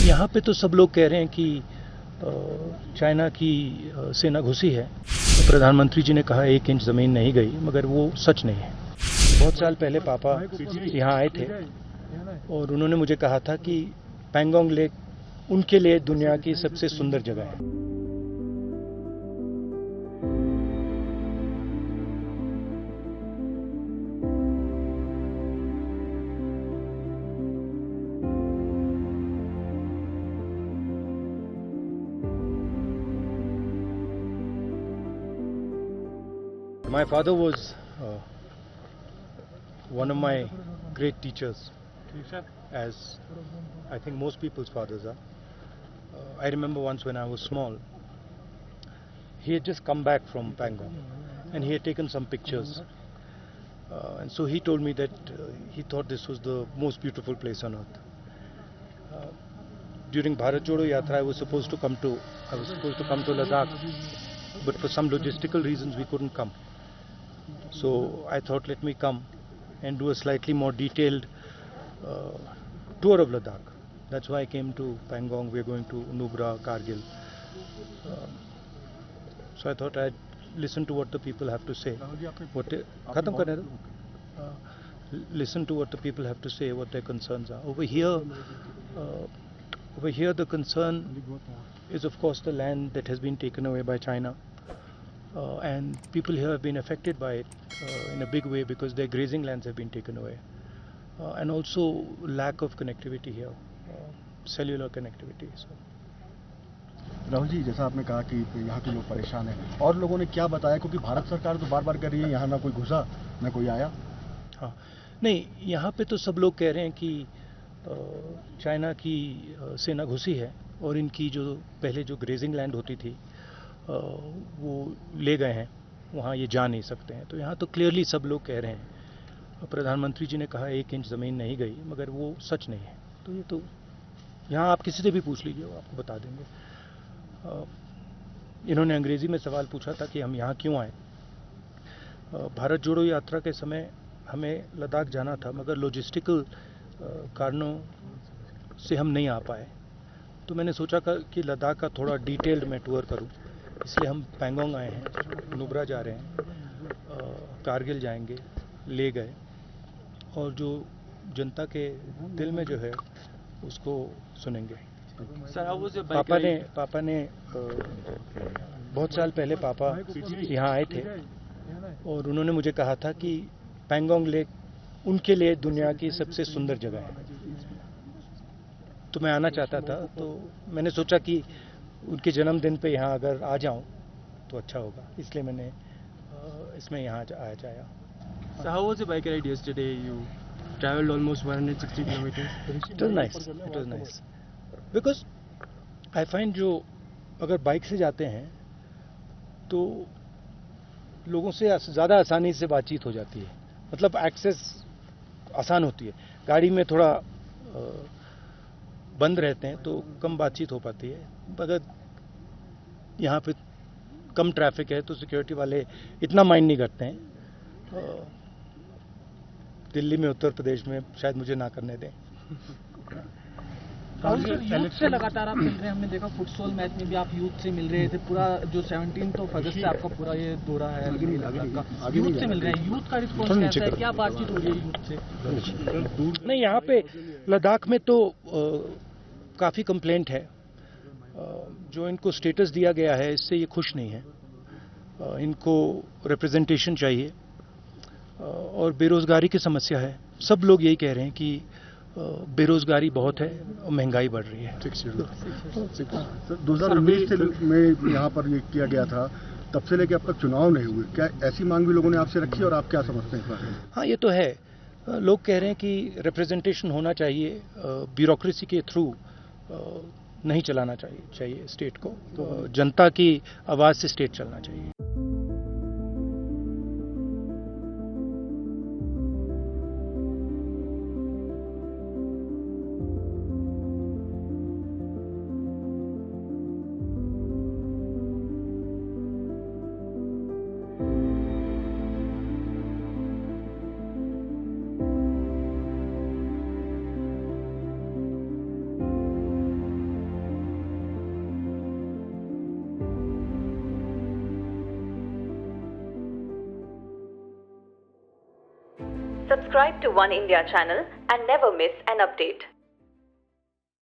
यहाँ पे तो सब लोग कह रहे हैं कि चाइना की सेना घुसी है। तो प्रधानमंत्री जी ने कहा 1 इंच ज़मीन नहीं गई, मगर वो सच नहीं है। बहुत साल पहले पापा यहाँ आए थे और उन्होंने मुझे कहा था कि पैंगोंग लेक उनके लिए दुनिया की सबसे सुंदर जगह है। My father was one of my great teachers, as I think most people's fathers are. I remember once when I was small, he had just come back from Pangong and he had taken some pictures. And so he told me that he thought this was the most beautiful place on earth. During Bharat Jodo Yatra, I was supposed to come to Ladakh, but for some logistical reasons we couldn't come. So I thought, let me come and do a slightly more detailed tour of Ladakh. That's why I came to Pangong. We're going to Nubra, Kargil. So I thought I'd listen to what the people have to say. Listen to what the people have to say, what their concerns are. Over here, the concern is, of course, the land that has been taken away by China. And people here have been affected by it in a big way because their grazing lands have been taken away. And also lack of connectivity here, cellular connectivity. So. Rahul ji, जैसा आपने कहा कि यहाँ के लोग परेशान हैं, और लोगों ने क्या बताया, क्योंकि भारत सरकार तो बार बार कह रही है यहाँ ना कोई घुसा ना कोई आया। हाँ, नहीं, यहाँ पे तो सब लोग कह रहे हैं कि चाइना की सेना घुसी है और इनकी जो पहले जो ग्रेजिंग लैंड होती थी वो ले गए हैं, वहाँ ये जा नहीं सकते हैं। तो यहाँ तो क्लियरली सब लोग कह रहे हैं। प्रधानमंत्री जी ने कहा 1 इंच ज़मीन नहीं गई, मगर वो सच नहीं है। तो ये तो यहाँ आप किसी से भी पूछ लीजिए, वो आपको बता देंगे। इन्होंने अंग्रेज़ी में सवाल पूछा था कि हम यहाँ क्यों आए। भारत जोड़ो यात्रा के समय हमें लद्दाख जाना था, मगर लॉजिस्टिकल कारणों से हम नहीं आ पाए। तो मैंने सोचा कि लद्दाख का थोड़ा डिटेल्ड मैं टूर करूं, इसलिए हम पैंगोंग आए हैं, नुब्रा जा रहे हैं, कारगिल जाएंगे, ले गए, और जो जनता के दिल में जो है उसको सुनेंगे। पापा ने बहुत साल पहले पापा यहाँ आए थे और उन्होंने मुझे कहा था कि पैंगोंग लेक उनके लिए दुनिया की सबसे सुंदर जगह है। तो मैं आना चाहता था, तो मैंने सोचा कि उनके जन्मदिन पे यहाँ अगर आ जाऊँ तो अच्छा होगा, इसलिए मैंने इसमें यहाँ आया। So how was the bike ride yesterday? You traveled almost 160 kilometers. It was nice. Because I find जो अगर बाइक से जाते हैं तो लोगों से ज़्यादा आसानी से बातचीत हो जाती है, मतलब एक्सेस आसान होती है। गाड़ी में थोड़ा बंद रहते हैं तो कम बातचीत हो पाती है। अगर यहाँ पे कम ट्रैफिक है तो सिक्योरिटी वाले इतना माइंड नहीं करते हैं। दिल्ली में, उत्तर प्रदेश में शायद मुझे ना करने दें। यूथ से लगातार आप मिल रहे हैं, हमने देखा फुटसॉल मैच में भी आप यूथ से मिल रहे थे। पूरा जो 17 अगस्त से आपका पूरा ये दौरा है यूथ से मिल रहे हैं, यूथ का रिस्पॉन्स कैसा है, क्या बातचीत हो रही है यूथ से? नहीं, यहाँ पे लद्दाख में तो काफ़ी कंप्लेंट है। जो इनको स्टेटस दिया गया है इससे ये खुश नहीं है। इनको रिप्रेजेंटेशन चाहिए और बेरोज़गारी की समस्या है। सब लोग यही कह रहे हैं कि बेरोज़गारी बहुत है और महंगाई बढ़ रही है। 2019 में यहाँ पर ये किया गया था, तब से लेकर अब तक चुनाव नहीं हुए, क्या ऐसी मांग भी लोगों ने आपसे रखी और आप क्या समझते हैं इस बारे में? हाँ, ये तो है। लोग कह रहे हैं कि रिप्रेजेंटेशन होना चाहिए, ब्यूरोक्रेसी के थ्रू नहीं चलाना चाहिए स्टेट को, तो जनता की आवाज़ से स्टेट चलना चाहिए। Subscribe to One India channel and never miss an update.